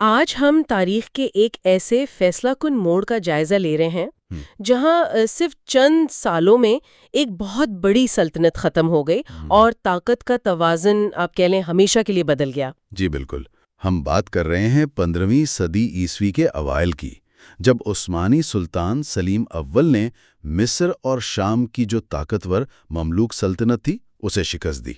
آج ہم تاریخ کے ایک ایسے فیصلہ کن موڑ کا جائزہ لے رہے ہیں جہاں صرف چند سالوں میں ایک بہت بڑی سلطنت ختم ہو گئی اور طاقت کا توازن آپ کہہ لیں ہمیشہ کے لیے بدل گیا۔ جی بالکل، ہم بات کر رہے ہیں 15ویں صدی عیسوی کے اوائل کی، جب عثمانی سلطان سلیم اول نے مصر اور شام کی جو طاقتور مملوک سلطنت تھی اسے شکست دی۔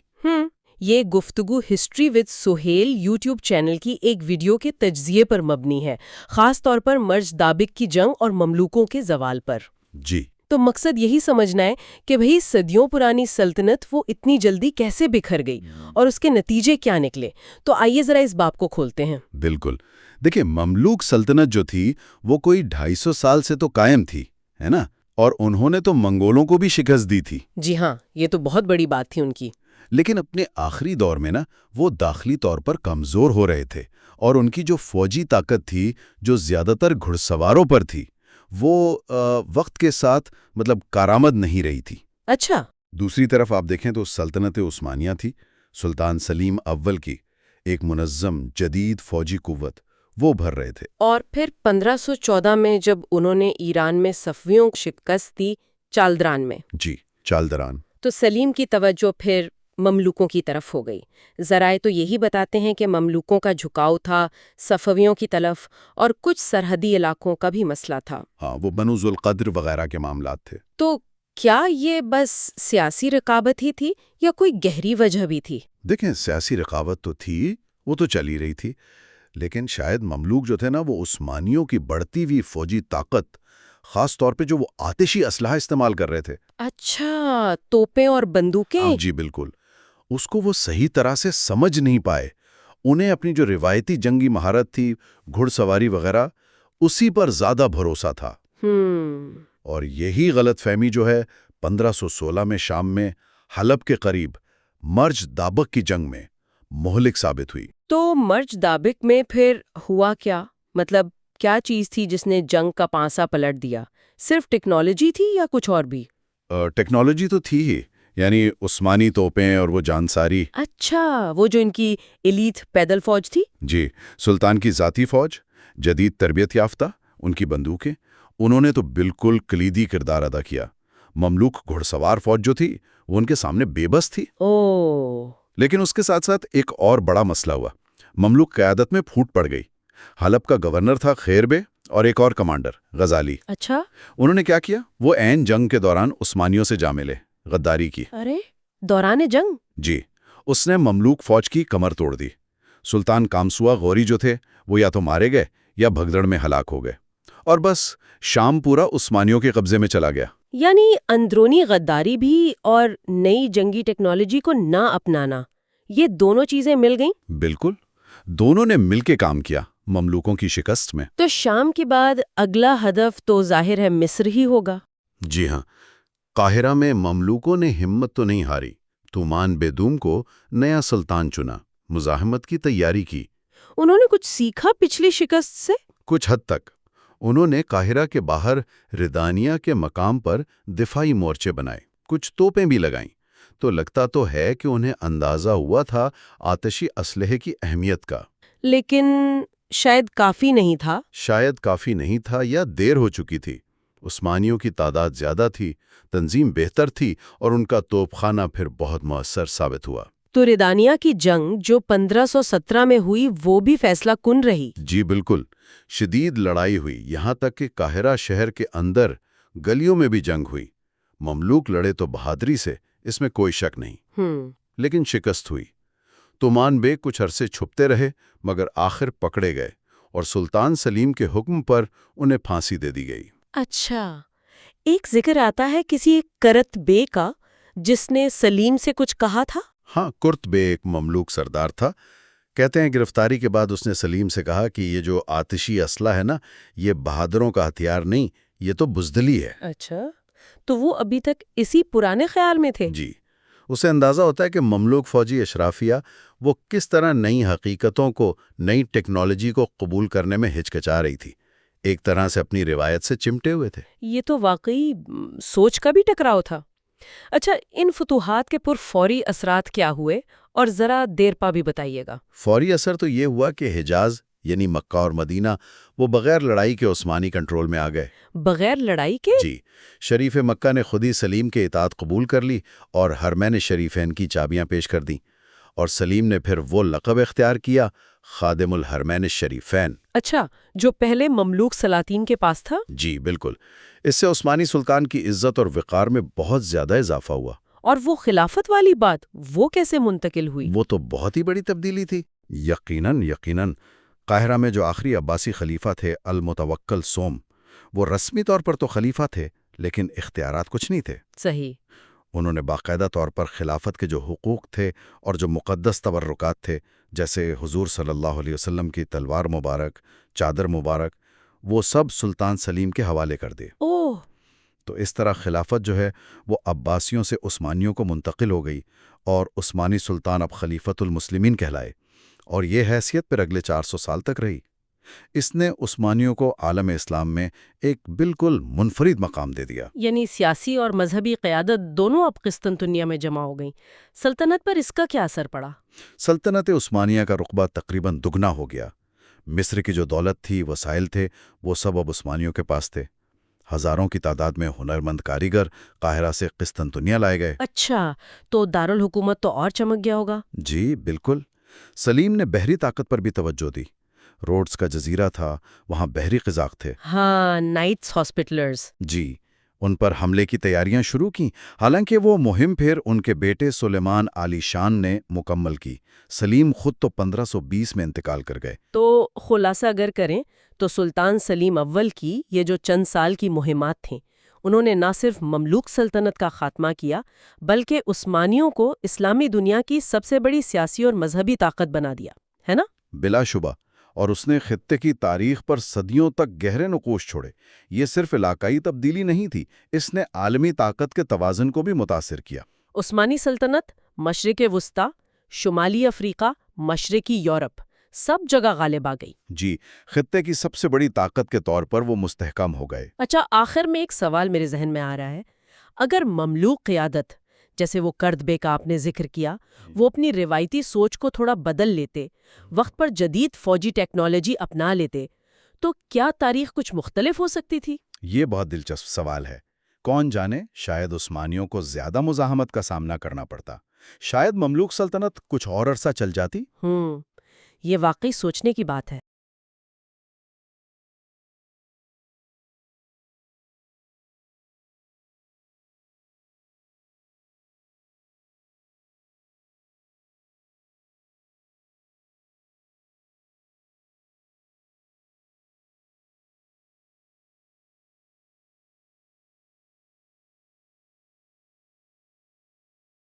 یہ گفتگو history with Sohail YouTube channel کی ایک ویڈیو کے تجزیے پر مبنی ہے، خاص طور پر مرج دابق کی جنگ اور مملوکوں کے زوال پر۔ جی تو مقصد یہی سمجھنا ہے کہ بھئی صدیوں پرانی سلطنت وہ اتنی جلدی کیسے بکھر گئی اور اس کے نتیجے کیا نکلے۔ تو آئیے ذرا اس باب کو کھولتے ہیں۔ بالکل، دیکھیں مملوک سلطنت جو تھی وہ کوئی 250 سال سے تو قائم تھی، ہے نا؟ اور انہوں نے تو منگولوں کو بھی شکست دی تھی۔ جی ہاں، یہ تو بہت بڑی بات تھی ان کی۔ لیکن اپنے آخری دور میں وہ داخلی طور پر کمزور ہو رہے تھے، اور ان کی جو فوجی طاقت تھی جو زیادہ تر گھڑ سواروں پر تھی وہ وقت کے ساتھ کارآمد نہیں رہی تھی۔ اچھا۔ دوسری طرف آپ دیکھیں تو سلطنت عثمانیہ تھی، سلطان سلیم اول کی ایک منظم جدید فوجی قوت وہ بھر رہے تھے۔ اور پھر 1514 میں جب انہوں نے ایران میں صفویوں کو شکست دی چالدران میں، جی چالدران، تو سلیم کی توجہ پھر مملوکوں کی طرف ہو گئی۔ ذرائع تو یہی بتاتے ہیں کہ مملوکوں کا جھکاؤ تھا صفویوں کی طرف، اور کچھ سرحدی علاقوں کا بھی مسئلہ تھا۔ ہاں، وہ بنو ذوالقدر وغیرہ کے معاملات تھے۔ تو کیا یہ بس سیاسی رقابت ہی تھی یا کوئی گہری وجہ بھی تھی؟ دیکھیں سیاسی رقابت تو تھی، وہ تو چلی رہی تھی، لیکن شاید مملوک جو تھے وہ عثمانیوں کی بڑھتی ہوئی فوجی طاقت، خاص طور پہ جو وہ آتشی اسلحہ استعمال کر رہے تھے۔ اچھا، توپیں اور بندوقیں۔ جی بالکل، اس کو وہ صحیح طرح سے سمجھ نہیں پائے۔ انہیں اپنی جو روایتی جنگی مہارت تھی، گھڑ سواری وغیرہ، اسی پر زیادہ بھروسہ تھا۔ اور یہی غلط فہمی 1516 میں شام میں حلب کے قریب مرج دابق کی جنگ میں مہلک ثابت ہوئی۔ تو مرج دابق میں پھر ہوا کیا؟ کیا چیز تھی جس نے جنگ کا پانسا پلٹ دیا؟ صرف ٹیکنالوجی تھی یا کچھ اور بھی؟ ٹیکنالوجی تو تھی ہی، یعنی عثمانی توپیں اور وہ جانساری۔ اچھا، وہ جو ان کی ایلیٹ پیدل فوج تھی؟ جی، سلطان کی ذاتی فوج، جدید تربیت یافتہ، ان کی بندوقیں، انہوں نے تو بالکل کلیدی کردار ادا کیا۔ مملوک گھڑ سوار فوج جو تھی وہ ان کے سامنے بے بس تھی۔ لیکن اس کے ساتھ ساتھ ایک اور بڑا مسئلہ ہوا، مملوک قیادت میں پھوٹ پڑ گئی۔ حلب کا گورنر تھا خیر بے، اور ایک اور کمانڈر غزالی۔ اچھا، انہوں نے کیا وہ عین جنگ کے دوران عثمانیوں سے جا ملے، غداری کی۔ ارے دوران جنگ؟ جی، اس نے مملوک فوج کی کمر توڑ دی۔ سلطان کامسوا غوری جو تھے وہ یا تو مارے گئے یا بھگدڑ میں ہلاک ہو گئے، اور بس شام پورا عثمانیوں کے قبضے میں چلا گیا۔ یعنی اندرونی غداری بھی اور نئی جنگی ٹیکنالوجی کو نہ اپنانا، یہ دونوں چیزیں مل گئیں؟ بالکل، دونوں نے مل کے کام کیا مملوکوں کی شکست میں۔ تو شام کے بعد اگلا ہدف تو ظاہر ہے مصر ہی ہوگا۔ جی ہاں، قاہرہ میں مملوکوں نے ہمت تو نہیں ہاری، تومان بیدوم کو نیا سلطان چنا، مزاحمت کی تیاری کی۔ انہوں نے کچھ سیکھا پچھلی شکست سے؟ کچھ حد تک۔ انہوں نے قاہرہ کے باہر ردانیہ کے مقام پر دفاعی مورچے بنائے، کچھ توپیں بھی لگائیں۔ تو لگتا تو ہے کہ انہیں اندازہ ہوا تھا آتشی اسلحے کی اہمیت کا۔ لیکن شاید کافی نہیں تھا۔ شاید کافی نہیں تھا یا دیر ہو چکی تھی۔ عثمانیوں کی تعداد زیادہ تھی، تنظیم بہتر تھی، اور ان کا توپ خانہ پھر بہت مؤثر ثابت ہوا۔ تو ردانیہ کی جنگ جو 1517 میں ہوئی وہ بھی فیصلہ کن رہی؟ جی بالکل، شدید لڑائی ہوئی، یہاں تک کہ قاہرہ شہر کے اندر گلیوں میں بھی جنگ ہوئی۔ مملوک لڑے تو بہادری سے، اس میں کوئی شک نہیں، لیکن شکست ہوئی۔ تومان بیگ کچھ عرصے چھپتے رہے، مگر آخر پکڑے گئے، اور سلطان سلیم کے حکم پر انہیں پھانسی دے دی گئی۔ اچھا، ایک ذکر آتا ہے کسی ایک کرت بے کا جس نے سلیم سے کچھ کہا تھا؟ ہاں، کرت بے ایک مملوک سردار تھا۔ کہتے ہیں گرفتاری کے بعد اس نے سلیم سے کہا کہ یہ جو آتشی اسلحہ ہے یہ بہادروں کا ہتھیار نہیں، یہ تو بزدلی ہے۔ اچھا، تو وہ ابھی تک اسی پرانے خیال میں تھے؟ جی، اسے اندازہ ہوتا ہے کہ مملوک فوجی اشرافیہ وہ کس طرح نئی حقیقتوں کو، نئی ٹیکنالوجی کو قبول کرنے میں ہچکچا رہی تھی، ایک طرح سے اپنی روایت سے چمٹے ہوئے تھے۔ یہ تو واقعی سوچ کا بھی ٹکراؤ تھا۔ اچھا، ان فتوحات کے فوری اثرات کیا ہوئے، اور ذرا دیر پا بھی بتائیے گا۔ فوری اثر تو یہ ہوا کہ حجاز یعنی مکہ اور مدینہ، وہ بغیر لڑائی کے عثمانی کنٹرول میں آ گئے۔ بغیر لڑائی کے؟ جی، شریف مکہ نے خود ہی سلیم کے اطاعت قبول کر لی اور حرمین شریفین کی چابیاں پیش کر دیں، اور سلیم نے پھر وہ لقب اختیار کیا، خادم الحرمین الشریفین۔ اچھا، جو پہلے مملوک سلاطین کے پاس تھا؟ جی بالکل، اس سے عثمانی سلطان کی عزت اور وقار میں بہت زیادہ اضافہ ہوا۔ اور وہ خلافت والی بات، وہ کیسے منتقل ہوئی؟ وہ تو بہت ہی بڑی تبدیلی تھی۔ یقیناً قاہرہ میں جو آخری عباسی خلیفہ تھے المتوکل سوم، وہ رسمی طور پر تو خلیفہ تھے لیکن اختیارات کچھ نہیں تھے۔ صحیح۔ انہوں نے باقاعدہ طور پر خلافت کے جو حقوق تھے اور جو مقدس تبرکات تھے، جیسے حضور صلی اللہ علیہ وسلم کی تلوار مبارک، چادر مبارک، وہ سب سلطان سلیم کے حوالے کر دیے۔ اوہ! تو اس طرح خلافت جو ہے وہ عباسیوں سے عثمانیوں کو منتقل ہو گئی، اور عثمانی سلطان اب خلیفۃ المسلمین کہلائے، اور یہ حیثیت پھر اگلے 400 سال تک رہی۔ اس نے عثمانیوں کو عالم اسلام میں ایک بالکل منفرد مقام دے دیا۔ یعنی سیاسی اور مذہبی قیادت دونوں اب قسطنطنیہ میں جمع ہو گئیں۔ سلطنت پر اس کا کیا اثر پڑا؟ سلطنت عثمانیہ کا رقبہ تقریباً دگنا ہو گیا۔ مصر کی جو دولت تھی، وسائل تھے، وہ سب اب عثمانیوں کے پاس تھے۔ ہزاروں کی تعداد میں ہنرمند کاریگر قاہرہ سے قسطنطنیہ لائے گئے۔ اچھا، تو دارالحکومت تو اور چمک گیا ہوگا؟ جی بالکل۔ سلیم نے بحری طاقت پر بھی توجہ دی۔ روڈز کا جزیرہ تھا، وہاں بحری قزاق تھے۔ ہاں، نائٹس ہاسپٹلرز۔ جی، ان پر حملے کی تیاریاں شروع کیں، حالانکہ وہ مہم پھر ان کے بیٹے سلیمان علی شان نے مکمل کی۔ سلیم خود تو 1520 میں انتقال کر گئے۔ تو خلاصہ اگر کریں تو سلطان سلیم اول کی یہ جو چند سال کی مہمات تھیں، انہوں نے نہ صرف مملوک سلطنت کا خاتمہ کیا، بلکہ عثمانیوں کو اسلامی دنیا کی سب سے بڑی سیاسی اور مذہبی طاقت بنا دیا، ہے نا؟ بلا شبہ، اور اس نے خطے کی تاریخ پر صدیوں تک گہرے نقوش چھوڑے۔ یہ صرف علاقائی تبدیلی نہیں تھی، اس نے عالمی طاقت کے توازن کو بھی متاثر کیا۔ عثمانی سلطنت مشرق وسطی، شمالی افریقہ، مشرقی یورپ، سب جگہ غالب آ گئی۔ جی، خطے کی سب سے بڑی طاقت کے طور پر وہ مستحکم ہو گئے۔ اچھا، آخر میں ایک سوال میرے ذہن میں آ رہا ہے، اگر مملوک قیادت جیسے وہ کرد بے کا آپ نے ذکر کیا، وہ اپنی روایتی سوچ کو تھوڑا بدل لیتے، وقت پر جدید فوجی ٹیکنالوجی اپنا لیتے، تو کیا تاریخ کچھ مختلف ہو سکتی تھی؟ یہ بہت دلچسپ سوال ہے۔ کون جانے، شاید عثمانیوں کو زیادہ مزاحمت کا سامنا کرنا پڑتا، شاید مملوک سلطنت کچھ اور عرصہ چل جاتی۔ یہ واقعی سوچنے کی بات ہے۔